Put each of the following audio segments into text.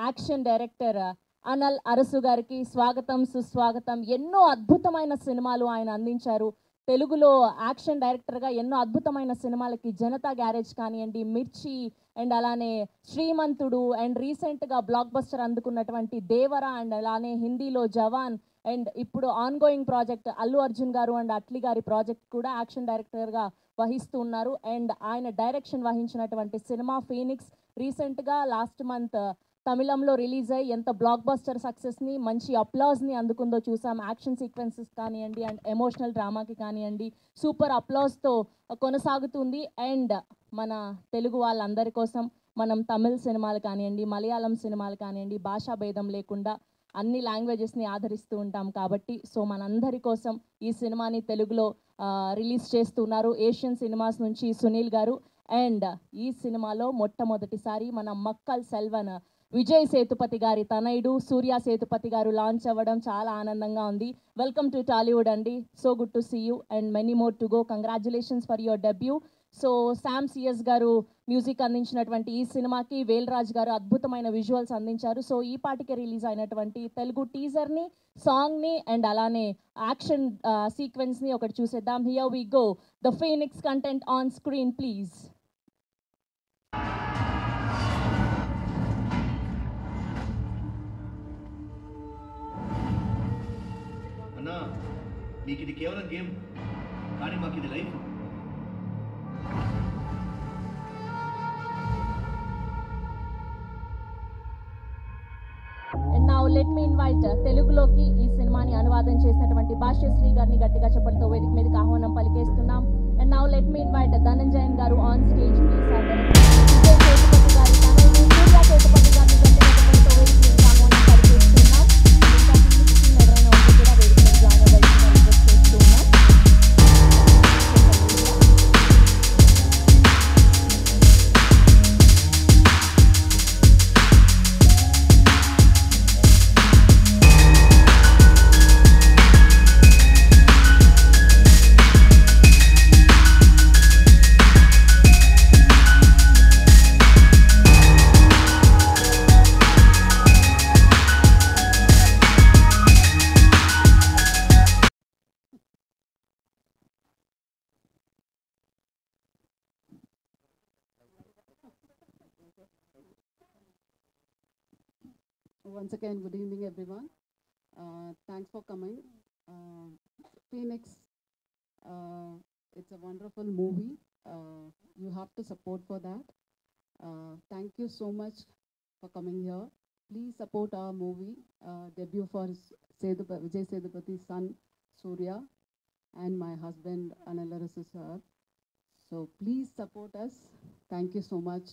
Action director Anal Arasu గారికి స్వాగతం సుస్వాగతం. ఎన్నో అద్భుతమైన సినిమాలు ఆయన అందించారు. తెలుగులో యాక్షన్ డైరెక్టర్గా ఎన్నో అద్భుతమైన సినిమాలకి జనతా గ్యారేజ్ కానివ్వండి, మిర్చి అండ్ అలానే శ్రీమంతుడు అండ్ రీసెంట్గా బ్లాక్ బస్టర్ అందుకున్నటువంటి దేవరా అండ్ అలానే హిందీలో జవాన్ అండ్ ఇప్పుడు ఆన్గోయింగ్ ప్రాజెక్ట్ అల్లు అర్జున్ గారు అండ్ అట్లీ గారి ప్రాజెక్ట్ కూడా యాక్షన్ డైరెక్టర్గా వహిస్తూ ఉన్నారు. అండ్ ఆయన డైరెక్షన్ వహించినటువంటి సినిమా ఫీనిక్స్ రీసెంట్గా లాస్ట్ మంత్ తమిళంలో రిలీజ్ అయ్యి ఎంత బ్లాక్ బస్టర్ సక్సెస్ని మంచి అప్లాజ్ని అందుకుందో చూసాం. యాక్షన్ సీక్వెన్సెస్ కానివ్వండి అండ్ ఎమోషనల్ డ్రామాకి కానివ్వండి సూపర్ అప్లాజ్తో కొనసాగుతుంది. అండ్ మన తెలుగు వాళ్ళందరి కోసం మనం తమిళ్ సినిమాలు కానివ్వండి, మలయాళం సినిమాలు కానివ్వండి, భాషా భేదం లేకుండా అన్ని లాంగ్వేజెస్ని ఆదరిస్తూ ఉంటాం కాబట్టి సో మనందరి కోసం ఈ సినిమాని తెలుగులో రిలీజ్ చేస్తున్నారు ఏషియన్ సినిమాస్ నుంచి సునీల్ గారు. అండ్ ఈ సినిమాలో మొట్టమొదటిసారి మన మక్కల్ సెల్వన్ విజయ్ సేతుపతి గారి తనయుడు సూర్య సేతుపతి గారు లాంచ్ అవ్వడం చాలా ఆనందంగా ఉంది. వెల్కమ్ టు టాలీవుడ్ అండి. So good to see you and many more to go. Congratulations for your debut. So Sam CS గారు మ్యూజిక్ అందించినటువంటి ఈ సినిమాకి వేల్రాజ్ గారు అద్భుతమైన విజువల్స్ అందించారు. సో ఈ పాటికే రిలీజ్ అయినటువంటి తెలుగు టీజర్ని, సాంగ్ని అండ్ అలానే యాక్షన్ సీక్వెన్స్ని ఒకటి చూసేద్దాం. Here we go. The Phoenix content on screen please. అన్నా, మీకు ఇది కేవలం గేమ్ కానీ మాకు ఇది life. And now let me invite తెలుగులోకి ఈ సినిమాని అనువాదం చేసినటువంటి భాష్యశ్రీ గారిని గట్టిగా చెప్పడంతో వేదిక మీదకి ఆహ్వానం పలికేస్తున్నాం. And now let me invite Dhananjayan గారు on stage please. Vijay Sethupathi గారి తనయుడు సూర్య సేతుపతి గారిని గట్టిగా చెప్పడంతో వేదిక మీదకి ఆహ్వానం పలికేస్తున్నాం. ఇంకా ఫినిక్స్ ఎవరైనా ఉంటే కూడా వేదిక మీద జాయిన్ అవ్వాల్సిందిగా రిక్వెస్ట్ చేస్తున్నాం. Once again, good evening, everyone. Thanks for coming. Phoenix, it's a wonderful movie. You have to support for that. Thank you so much for coming here. Please support our movie, debut for Vijay Sethupath's son, Surya, and my husband, Anal Arasu sir. So please support us. Thank you so much.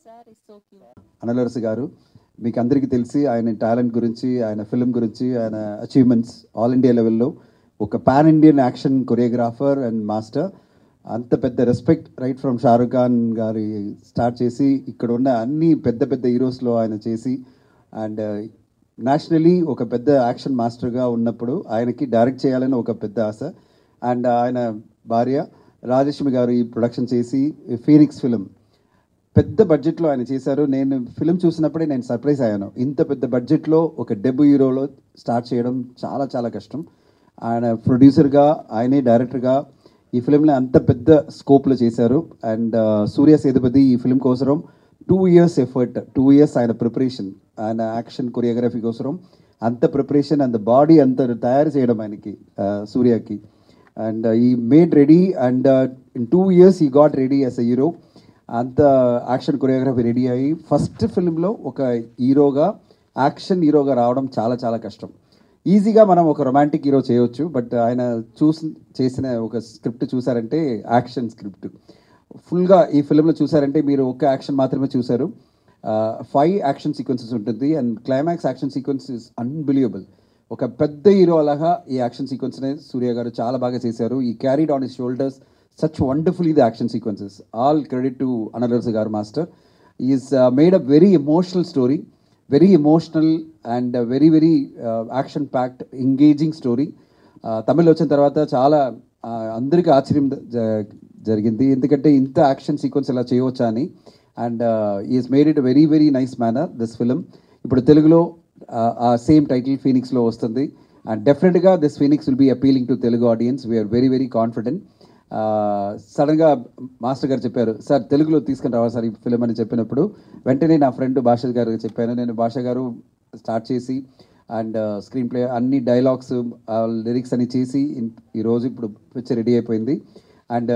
Sir is so cute. Anal Arasu గారు మీకు అందరికీ తెలిసి ఆయన talent గురించి, ఆయన film గురించి, ఆయన achievements all India లెవెల్లో ఒక pan Indian action choreographer and master. అంత పెద్ద respect right from Shahrukh Khan గారి స్టార్ట్ చేసి ఇక్కడ ఉన్న అన్ని పెద్ద పెద్ద హీరోస్లో ఆయన చేసి అండ్ నేషనలీ ఒక పెద్ద యాక్షన్ మాస్టర్గా ఉన్నప్పుడు ఆయనకి డైరెక్ట్ చేయాలని ఒక పెద్ద ఆశ. అండ్ ఆయన భార్య రాజలక్ష్మి గారు ఈ ప్రొడక్షన్ చేసి ఫీనిక్స్ ఫిలిం పెద్ద బడ్జెట్లో ఆయన చేశారు. నేను ఫిలిం చూసినప్పుడే నేను సర్ప్రైజ్ అయ్యాను. ఇంత పెద్ద బడ్జెట్లో ఒక డెబ్యూ హీరోలో స్టార్ట్ చేయడం చాలా చాలా కష్టం. ఆయన ప్రొడ్యూసర్గా, ఆయనే డైరెక్టర్గా ఈ ఫిలింని అంత పెద్ద స్కోప్లో చేశారు. అండ్ సూర్య సేతుపతి ఈ ఫిలిం కోసం 2 years ఎఫర్ట్, 2 years ఆయన ప్రిపరేషన్, ఆయన యాక్షన్ కొరియోగ్రఫీ కోసం అంత ప్రిపరేషన్ అంత బాడీ అంత తయారు చేయడం ఆయనకి సూర్యకి. అండ్ ఈ made ready and in 2 years ఈ got ready as a hero. అంత యాక్షన్ కొరియోగ్రఫీ రెడీ అయ్యి ఫస్ట్ ఫిల్మ్లో ఒక హీరోగా, యాక్షన్ హీరోగా రావడం చాలా చాలా కష్టం. ఈజీగా మనం ఒక రొమాంటిక్ హీరో చేయవచ్చు, బట్ ఆయన చేసిన ఒక స్క్రిప్ట్ చూసారంటే యాక్షన్ స్క్రిప్ట్ ఫుల్గా ఈ ఫిల్మ్లో చూసారంటే మీరు ఒక యాక్షన్ మాత్రమే చూసారు. 5 యాక్షన్ సీక్వెన్సెస్ ఉంటుంది and climax action sequence is unbelievable. ఒక పెద్ద హీరో అలాగా ఈ యాక్షన్ సీక్వెన్స్ని సూర్య గారు చాలా బాగా చేశారు. ఈ carried on his shoulders such wonderfully the action sequences. All credit to Anal Arasu Garu master. He has made a very emotional story, very emotional and very action packed engaging story. Tamil వచ్చిన తర్వాత చాలా అందరికీ ఆశ్చర్యం జరిగింది, ఎందుకంటే ఇంత action sequence ఇలా చేయవచ్చా అని. And is made it very very nice manner this film. ఇప్పుడు తెలుగులో ఆ సేమ్ టైటిల్ ఫీనిక్స్లో వస్తుంది. అండ్ డెఫినెట్గా this Phoenix will be appealing to Telugu audience. We are very very confident. సడన్గా మాస్టర్ గారు చెప్పారు, సార్ తెలుగులో తీసుకుని రావాలి సార్ ఈ ఫిలిం అని చెప్పినప్పుడు వెంటనే నా ఫ్రెండ్ భాష గారు చెప్పాను. నేను భాష గారు స్టార్ట్ చేసి అండ్ స్క్రీన్ ప్లే అన్ని డైలాగ్స్ లిరిక్స్ అని చేసి ఈరోజు ఇప్పుడు పిక్చర్ రెడీ అయిపోయింది. అండ్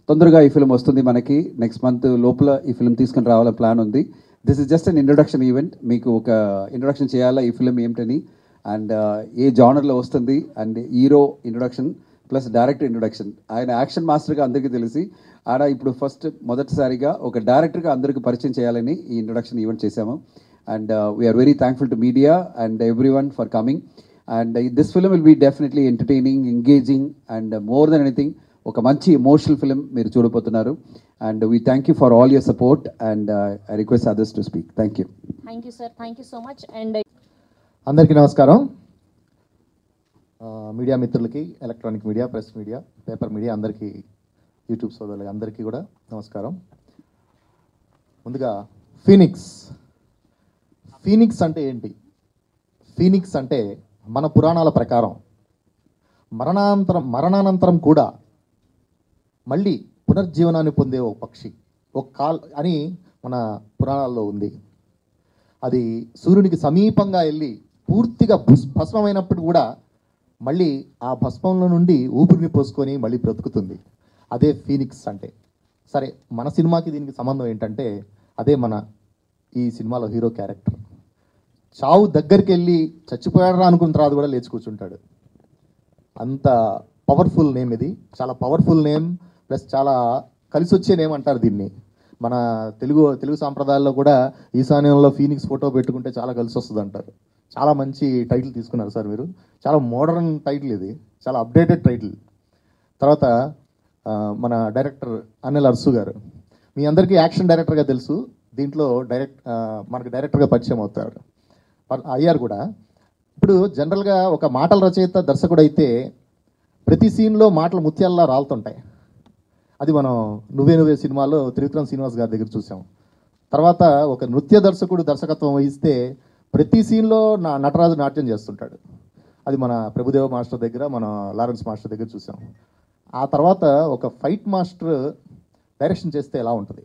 తొందరగా ఈ ఫిలిం వస్తుంది మనకి. నెక్స్ట్ మంత్ లోపల ఈ ఫిలిం తీసుకుని రావాలని ప్లాన్ ఉంది. This is just an introduction event. మీకు ఒక ఇంట్రొడక్షన్ చేయాలా ఈ ఫిలిం ఏమిటని, అండ్ ఏ జానర్లో వస్తుంది, and hero introduction plus director introduction. ఆయన యాక్షన్ మాస్టర్గా అందరికీ తెలిసి ఆడ ఇప్పుడు మొదటిసారిగా ఒక డైరెక్టర్గా అందరికీ పరిచయం చేయాలని ఈ ఇంట్రొడక్షన్ ఈవెంట్ చేశాము. And we are very thankful to media and everyone for coming. And this film will be definitely entertaining, engaging and more than anything ఒక మంచి ఎమోషనల్ ఫిలిం మీరు చూడబోతున్నారు. And we thank you for all your support and I request others to speak. Thank you. Thank you sir, thank you so much. And అందరికీ నమస్కారం. Media మిత్రులకి, electronic media, press media, paper media అందరికీ, YouTube సోదరులకి అందరికీ కూడా నమస్కారం. ముందుగా Phoenix అంటే ఏంటి? ఫీనిక్స్ అంటే మన పురాణాల ప్రకారం మరణానంతరం కూడా మళ్ళీ పునర్జీవనాన్ని పొందే ఒక పక్షి, ఒక కాల్ అని మన పురాణాల్లో ఉంది. అది సూర్యునికి సమీపంగా వెళ్ళి పూర్తిగా భస్మమైనప్పుడు కూడా మళ్ళీ ఆ భస్మంలో నుండి ఊపిరిని పోసుకొని మళ్ళీ బ్రతుకుతుంది. అదే ఫీనిక్స్ అంటే. సరే, మన సినిమాకి దీనికి సంబంధం ఏంటంటే అదే మన ఈ సినిమాలో హీరో క్యారెక్టర్. చావు దగ్గరికి వెళ్ళి చచ్చిపోయాడరా అనుకున్న తర్వాత కూడా లేచి కూర్చుంటాడు. అంత పవర్ఫుల్ నేమ్ ఇది. చాలా పవర్ఫుల్ నేమ్, ప్లస్ చాలా కలిసి వచ్చే నేమ్ అంటారు దీన్ని. మన తెలుగు సాంప్రదాయాల్లో కూడా ఈశాన్యంలో ఫీనిక్స్ ఫోటో పెట్టుకుంటే చాలా కలిసి వస్తుంది అంటారు. చాలా మంచి టైటిల్ తీసుకున్నారు సార్ మీరు. చాలా మోడర్న్ టైటిల్ ఇది, చాలా అప్డేటెడ్ టైటిల్. తర్వాత మన డైరెక్టర్ అనిల్ అర్సు గారు, మీ అందరికీ యాక్షన్ డైరెక్టర్గా తెలుసు. దీంట్లో మనకు డైరెక్టర్గా పరిచయం అయ్యారు కూడా. ఇప్పుడు జనరల్గా ఒక మాటల రచయిత దర్శకుడు అయితే ప్రతి సీన్లో మాటలు ముత్యాల్లా రాలుతుంటాయి. అది మనం నువ్వే సినిమాలో త్రివిక్రమ్ శ్రీనివాస్ గారి దగ్గర చూసాం. తర్వాత ఒక నృత్య దర్శకుడు దర్శకత్వం వహిస్తే ప్రతి సీన్లో నటరాజు నాట్యం చేస్తుంటాడు. అది మన ప్రభుదేవ మాస్టర్ దగ్గర, మన లారెన్స్ మాస్టర్ దగ్గర చూసాం. ఆ తర్వాత ఒక ఫైట్ మాస్టర్ డైరెక్షన్ చేస్తే ఎలా ఉంటుంది?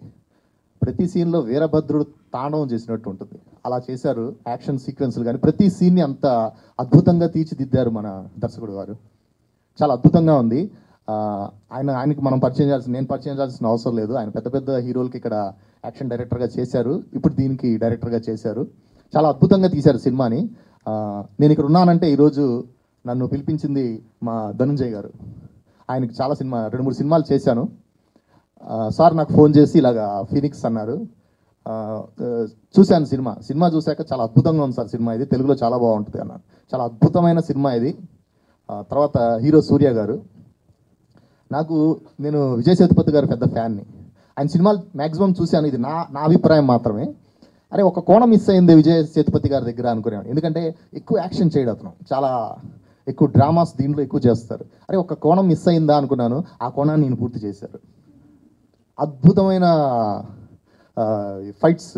ప్రతి సీన్లో వీరభద్రుడు తాండవం చేసినట్టు ఉంటుంది. అలా చేశారు యాక్షన్ సీక్వెన్స్లు. కానీ ప్రతి సీన్ని అంత అద్భుతంగా తీర్చిదిద్దారు మన దర్శకుడు గారు. చాలా అద్భుతంగా ఉంది. ఆయనకి నేను పరిచయం చేయాల్సిన అవసరం లేదు. ఆయన పెద్ద పెద్ద హీరోలకి ఇక్కడ యాక్షన్ డైరెక్టర్గా చేశారు, ఇప్పుడు దీనికి డైరెక్టర్గా చేశారు. చాలా అద్భుతంగా తీశారు సినిమాని. నేను ఇక్కడ ఉన్నానంటే ఈరోజు నన్ను పిలిపించింది మా ధనుంజయ్ గారు. ఆయనకి చాలా 2-3 సినిమాలు చేశాను. సార్ నాకు ఫోన్ చేసి ఇలాగా ఫీనిక్స్ అన్నారు. చూశాను సినిమా చూశాక చాలా అద్భుతంగా ఉంది సార్ సినిమా, ఇది తెలుగులో చాలా బాగుంటుంది అన్నారు. చాలా అద్భుతమైన సినిమా ఇది. తర్వాత హీరో సూర్య గారు. నేను విజయ్ సేతుపతి గారు పెద్ద ఫ్యాన్ని. ఆయన సినిమాలు మ్యాక్సిమం చూశాను. ఇది నా అభిప్రాయం మాత్రమే. అరే, ఒక కోణం మిస్ అయింది విజయ్ సేతుపతి గారి దగ్గర అనుకునేవాడు. ఎందుకంటే ఎక్కువ యాక్షన్ చేయడం, అతను చాలా ఎక్కువ డ్రామాస్ దీంట్లో ఎక్కువ చేస్తారు. అరే, ఒక కోణం మిస్ అయిందా అనుకున్నాను. ఆ కోణాన్ని నేను పూర్తి చేశారు. అద్భుతమైన ఫైట్స్.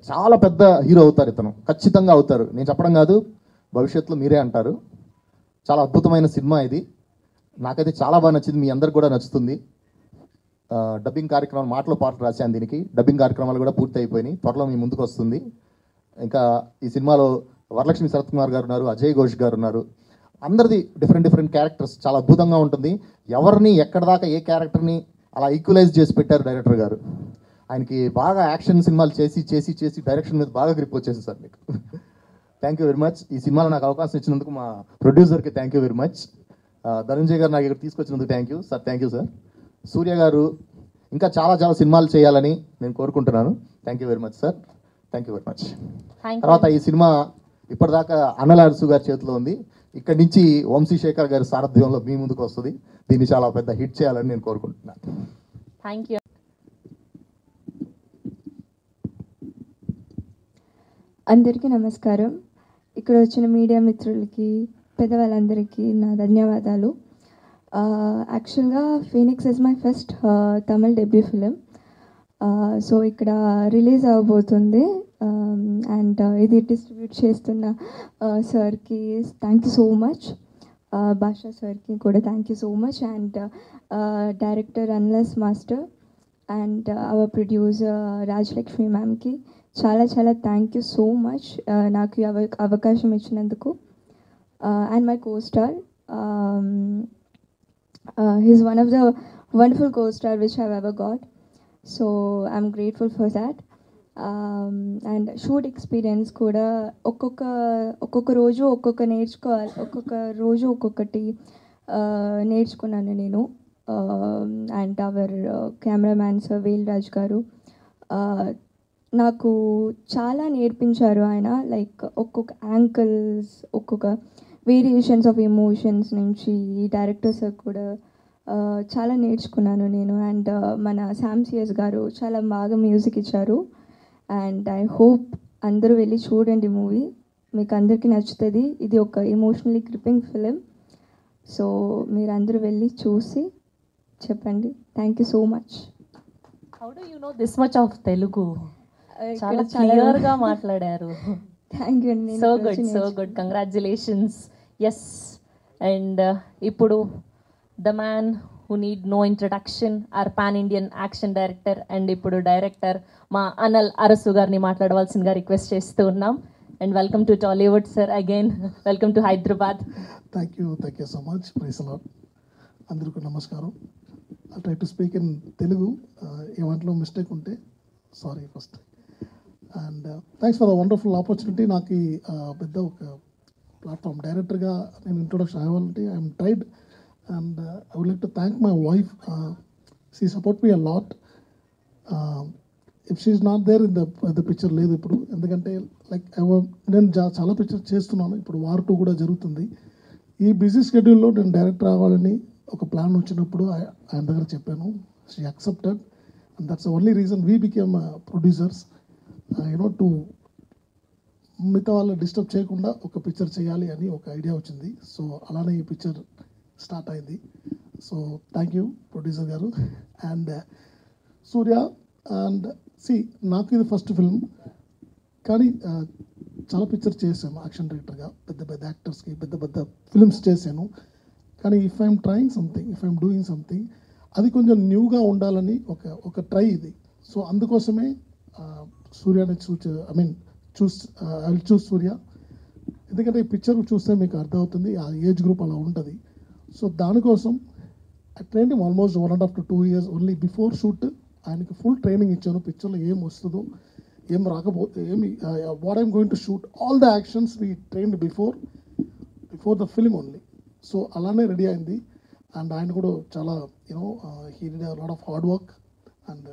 చాలా పెద్ద హీరో అవుతారు ఇతను, ఖచ్చితంగా అవుతారు. నేను చెప్పడం కాదు, భవిష్యత్తులో మీరే అంటారు. చాలా అద్భుతమైన సినిమా ఇది. నాకైతే చాలా బాగా నచ్చింది, మీ అందరికి కూడా నచ్చుతుంది. డబ్బింగ్ కార్యక్రమాలు, మాటలు పాటలు రాశాను దీనికి. డబ్బింగ్ కార్యక్రమాలు కూడా పూర్తి అయిపోయినాయి, త్వరలో మీ ముందుకు వస్తుంది. ఇంకా ఈ సినిమాలో వరలక్ష్మి శరత్ కుమార్ గారు ఉన్నారు, అజయ్ ఘోష్ గారు ఉన్నారు. అందరిది డిఫరెంట్ క్యారెక్టర్స్. చాలా అద్భుతంగా ఉంటుంది. ఎవరిని ఎక్కడ దాకా ఏ క్యారెక్టర్ని అలా ఈక్వలైజ్ చేసి పెట్టారు డైరెక్టర్ గారు. ఆయనకి బాగా యాక్షన్ సినిమాలు చేసి డైరెక్షన్ మీద బాగా గ్రిప్ వచ్చేసింది సార్ మీకు. Thank you very much. ఈ సినిమాలో నాకు అవకాశం ఇచ్చినందుకు మా ప్రొడ్యూసర్కి thank you very much. Dhananjay గారు నాకు ఇక్కడ తీసుకొచ్చినందుకు thank you sir. Thank you sir. Surya గారు ఇంకా చాలా సినిమాలు చేయాలని నేను కోరుకుంటున్నాను. Thank you very much sir. Thank you very much. తర్వాత ఈ సినిమా ఇప్పటిదాకా అనిల్ అర్సు గారి చేతిలో ఉంది. ఇక్కడి నుంచి వంశీశేఖర్ గారి సారథ్యంలో మీ ముందుకు వస్తుంది. దీన్ని చాలా పెద్ద హిట్ చేయాలని నేను కోరుకుంటున్నాను. Thank you. అందరికీ నమస్కారం. ఇక్కడ వచ్చిన మీడియా మిత్రులకి, పెద్దవాళ్ళందరికీ నా ధన్యవాదాలు. యాక్చువల్గా Phoenix is my first Tamil debut film. So ఇక్కడ రిలీజ్ అవ్వబోతుంది. అండ్ ఇది డిస్ట్రిబ్యూట్ చేస్తున్న సార్కి thank you so much, Basha సార్కి కూడా thank you so much, and director అన్లెస్ master and our producer Rajalakshmi మ్యామ్కి చాలా చాలా థ్యాంక్ యూ సో మచ్ నాకు ఈ అవకాశం ఇచ్చినందుకు. And my co-star, he's one of the wonderful co-star which I've ever got, so I'm grateful for that. And shoot experience కూడా ఒక్కొక్క రోజు ఒక్కొక్క రోజు ఒక్కొక్కటి నేర్చుకున్నాను నేను. And hour cameraman sir Velraj గారు నాకు చాలా నేర్పించారు. ఆయన లైక్ ఒక్కొక్క యాంగిల్స్, ఒక్కొక్క వేరియేషన్స్ ఆఫ్ ఎమోషన్స్ నుంచి డైరెక్టర్ సార్ కూడా చాలా నేర్చుకున్నాను నేను. అండ్ మన శామ్సియస్ గారు చాలా బాగా మ్యూజిక్ ఇచ్చారు. అండ్ ఐ హోప్ అందరూ వెళ్ళి చూడండి మూవీ, మీకు అందరికీ నచ్చుతుంది. ఇది ఒక ఎమోషనలీ గ్రిప్పింగ్ ఫిలిం, సో మీరు అందరూ వెళ్ళి చూసి చెప్పండి. Thank you so much. How do you know this much of Telugu? చాలా క్లియర్గా మాట్లాడారు. థ్యాంక్ యూ అండి. So good, congratulations. Yes, and ఇప్పుడు the man who need no introduction, our pan-Indian action director and ఇప్పుడు డైరెక్టర్ మా అనల్ అరసు గారిని మాట్లాడవలసిందిగా రిక్వెస్ట్ చేస్తూ ఉన్నాం. And welcome to Tollywood sir, again welcome to Hyderabad. Thank you so much. Praise lord. అందరికీ నమస్కారం. I try to speak in Telugu. ఏమంట్లో mistake ఉంటే sorry first. And thanks for the wonderful opportunity. నాకు ఈ పెద్ద ఒక ప్లాట్ఫామ్ డైరెక్టర్గా నేను ఇంట్రొడక్షన్ అవ్వాలంటే I'm tried. And I would like to thank my wife. She support me a lot. If she is not there in the picture లేదు ఇప్పుడు, ఎందుకంటే లైక్ నేను చాలా పిక్చర్ చేస్తున్నాను. ఇప్పుడు వార్ 2 కూడా జరుగుతుంది. ఈ బిజీ షెడ్యూల్లో నేను డైరెక్టర్ అవ్వాలని ఒక ప్లాన్ వచ్చినప్పుడు ఆయన దగ్గర చెప్పాను. She accepted, and that's only reason we became producers. To మిగతా వాళ్ళు డిస్టర్బ్ చేయకుండా ఒక పిక్చర్ చేయాలి అని ఒక ఐడియా వచ్చింది. సో అలానే ఈ పిక్చర్ స్టార్ట్ అయింది. సో థ్యాంక్ యూ ప్రొడ్యూసర్ గారు. అండ్ సూర్య అండ్ నాకు ఇది ఫస్ట్ ఫిల్మ్, కానీ చాలా పిక్చర్ చేశాను యాక్షన్ డైరెక్టర్గా. పెద్ద పెద్ద యాక్టర్స్కి పెద్ద పెద్ద ఫిల్మ్స్ చేశాను. కానీ if I'm trying something, if I'm doing something, అది కొంచెం న్యూగా ఉండాలని ఒక ట్రై ఇది. సో అందుకోసమే సూర్యని ఐ విల్ చూస్ సూర్య. ఎందుకంటే ఈ పిక్చర్ చూస్తే మీకు అర్థమవుతుంది, ఆ ఏజ్ గ్రూప్ అలా ఉంటుంది. సో దానికోసం I train almost 1.5 to 2 years only before shoot. ఆయనకి ఫుల్ ట్రైనింగ్ ఇచ్చాను. పిక్చర్లో ఏం వస్తుందో, ఏం రాకపోతే, what I'm going to shoot, all the actions we trained before the film only. So అలానే రెడీ అయింది. అండ్ ఆయన కూడా చాలా he did a lot of hard work. And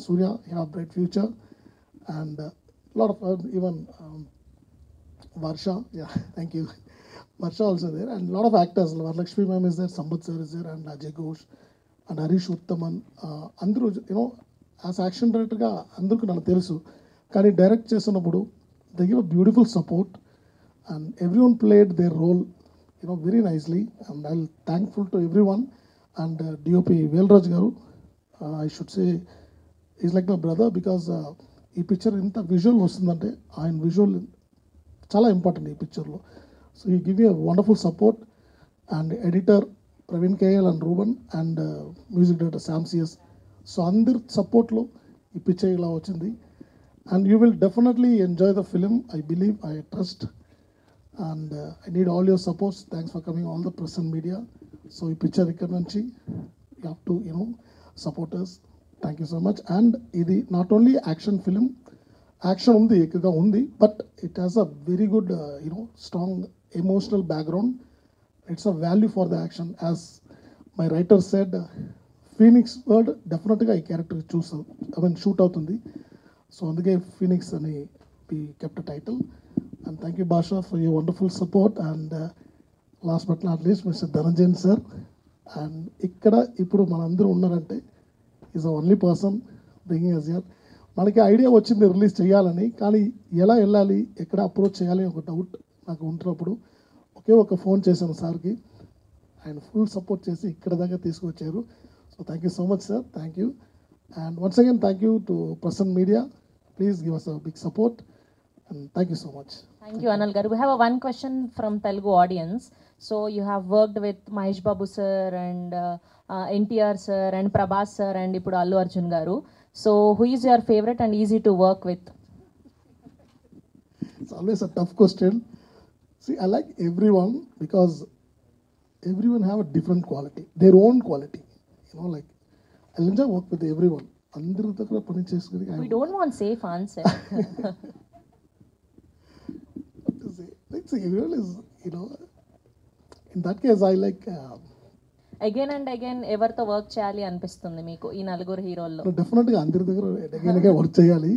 Surya have bright future. And lot of even Varsha, thank you, Varsha also there, and a lot of actors. Lakshmi ma'am is there, Sambat sir is there, and Ajay Ghosh and Harish Uttaman. Andru, as action director ga andarku nanu telusu, kani direct chestunnappudu they give a beautiful support, and everyone played their role very nicely, and I'll thankful to everyone. And DOP Velraj garu, I should say he's like my brother, because ee picture inta visual vastundante ayan visual chala important ee picture lo. So he gave me a wonderful support. And editor Praveen KL and Ruben, and music director Samsius. So అందరి సపోర్ట్లో ఈ picture ఇలా వచ్చింది. And you will definitely enjoy the film, I believe, I trust. And I need all your supports. Thanks for coming, all the press and media. So ఈ picture ఇక్కడ నుంచి you have to supporters. Thank you so much. And ఇది not only action film, action ఉంది, ఎక్కువగా ఉంది, but it has a very good strong emotional background. It's a value for the action. As my writer said, Phoenix word definitely I character choose, shoot outundi. So అందుకే Phoenix అని we kept a title. And thank you Basha for your wonderful support. And last but not least Mr. Dhananjay sir. And ఇక్కడ ఇప్పుడు మనందరూ ఉన్నారంటే is the only person bringing us here. మనకి idea వచ్చింది release చేయాలని, కానీ ఎలా వెళ్ళాలి, ఎక్కడ అప్రోచ్ చేయాలి ఒక డౌట్ నాకు ఉంటున్నప్పుడు ఒకే ఒక ఫోన్ చేశాను సార్కి. ఆయన ఫుల్ సపోర్ట్ చేసి ఇక్కడ దాకా తీసుకొచ్చారు. So thank you so much sir, thank you. And once again thank you to ప్రసన్ media. Please give us a big support and thank you so much. Thank you, Anal garu. We have one question from Telugu audience. So you have worked with Mahesh Babu sir and NTR sir and Prabhas sir and ఇప్పుడు Allu Arjun garu. So who is your favorite and easy to work with? It's always a tough question. See, I like everyone because everyone have a different quality, their own quality. You know, like I'll enjoy work with everyone. అందరి దగ్గర పని చేసుకుని We don't want safe answer. like see, everyone is, you know, in that case I like Again and again ఎవరితో work చేయాలి అనిపిస్తుంది మీకు ఈ నలుగురు హీరోల్లో? డెఫినెట్గా అందరి దగ్గర ఎగైన్గా వర్క్ చేయాలి.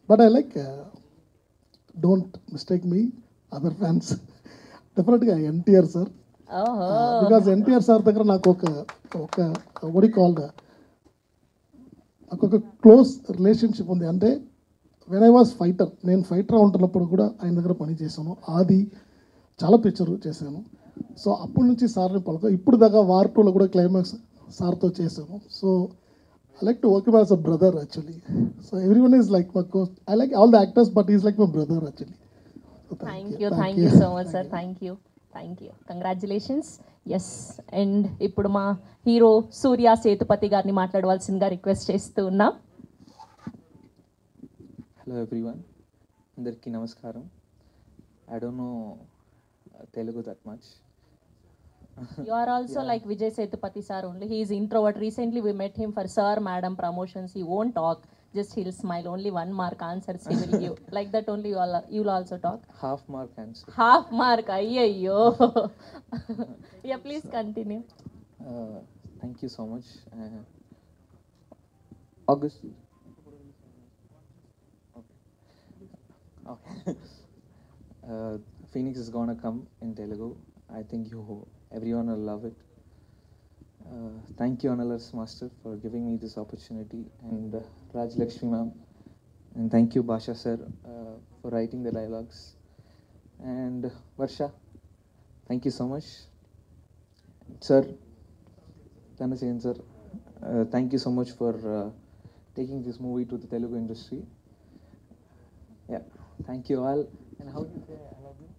But I like don't mistake me other fans, డెఫినెట్గా NTR sir. Because NTR sir దగ్గర నాకు ఒక వడి కాల్డ్ నాకు ఒక క్లోజ్ రిలేషన్షిప్ ఉంది. అంటే వెన్ ఐ వాజ్ ఫైటర్, నేను ఫైటర్ ఉంటున్నప్పుడు కూడా ఆయన దగ్గర పని చేశాను. ఆది చాలా పిక్చర్ చేశాను. సో అప్పటి నుంచి సార్ని ఇప్పుడు దాకా వార్ 2లో కూడా క్లైమాక్స్ సార్తో చేశాను. So I like to work as a brother actually. So everyone is like my coach. I like all the actors but is like my brother actually. Thank you so much sir. Thank you congratulations. Yes, and ఇప్పుడు మా hero సూర్య సేతుపతి గారిని మాట్లాడవలసిందిగా request చేస్తూ ఉన్నాం. Hello everyone, అందరికీ నమస్కారం. I don't know Telugu that much. You are also like Vijay Sethupathi sir only. He is introvert. Recently we met him for sir madam promotions. He won't talk, just he'll smile. Only 1 mark answers he will give. Like that only you'll also talk. Half mark answer. Half mark. Ayyo. Yeah, please continue. Thank you so much. August. Okay. Phoenix is gonna come in Telugu. I think everyone will love it. Thank you, Analas Master, for giving me this opportunity, and Raj Lakshmi ma'am, and thank you, Basha sir, for writing the dialogues, and Varsha, thank you so much, sir, Dhanasayan sir, thank you so much for taking this movie to the Telugu industry. Yeah, thank you all. And how do you say I love you?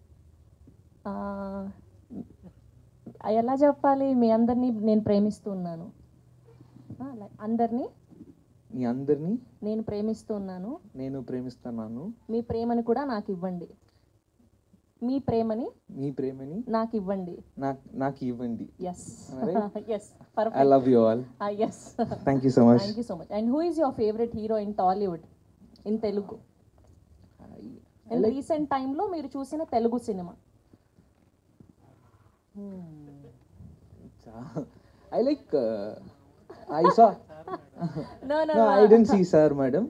ఎలా చెప్పాలి? మీ అందరినీ నేను ప్రేమిస్తున్నాను. అందరినీ మీ అందరినీ నేను ప్రేమిస్తున్నాను. నేను ప్రేమిస్తున్నాను. మీ ప్రేమని కూడా నాకు ఇవ్వండి. మీ ప్రేమని నాకు ఇవ్వండి. నాకు ఇవ్వండి. Yes. Yes. Perfect. I love you all. Yes. Thank you so much. Thank you so much. And who is your favorite hero in Tollywood, in Telugu? In recent time లో మీరు చూసిన Telugu cinema? I like I saw No, I didn't see sir madam.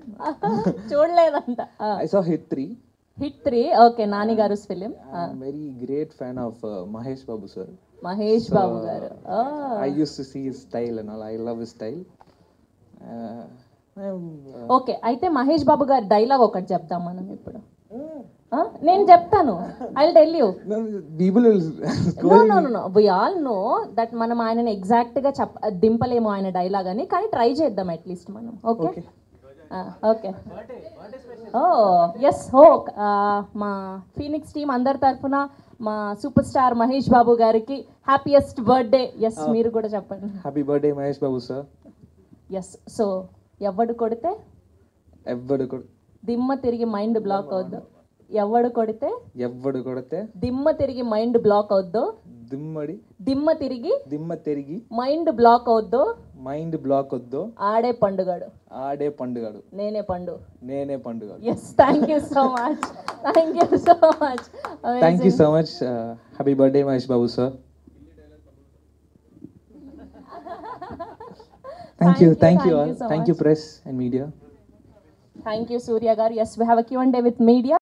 చూడలేదంట. I saw Hit 3. Hit 3. Okay, Nani garu's film. I'm very great fan of Mahesh Babu sir. Mahesh Babu garu. I used to see his style and all. I love his style. Okay, అయితే మహేష్ బాబు గారి dialogue ఒకటి చెప్తాం మనం ఇప్పుడు. నేను చెప్తాను. I will tell you. People will No. We all know that మనం ఆయనని ఎగ్జాక్ట్ గా దింపలేము ఆయన డైలాగ్ అని, కానీ ట్రై చేద్దాం అట్లీస్ట్ మనం. Okay okay. ఎస్. మా ఫీనిక్స్ టీమ్ అందరి తరఫున మా సూపర్ స్టార్ మహేష్ బాబు గారికి హ్యాపీయెస్ట్ బర్త్డే. ఎస్, మీరు కూడా చెప్పండి. Happy birthday Mahesh Babu sir. Yes. So ఎవడు కొడితే దిమ్మ తిరిగి మైండ్ బ్లాక్ అవుద్దు. ఎవడు కొడితే దిమ్మ తిరిగి మైండ్ బ్లాక్ అవుద్దు. దిమ్మ తిరిగి మైండ్ బ్లాక్ అవుద్దు. ఆడే పండుగాడు. నేనే పండుగాడు. Yes. Thank you so much. Thank you so much. Happy birthday Mahesh Babu sir. Thank you all. Thank you press and media. Thank you Surya garu. Yes, we have a Q&A with media.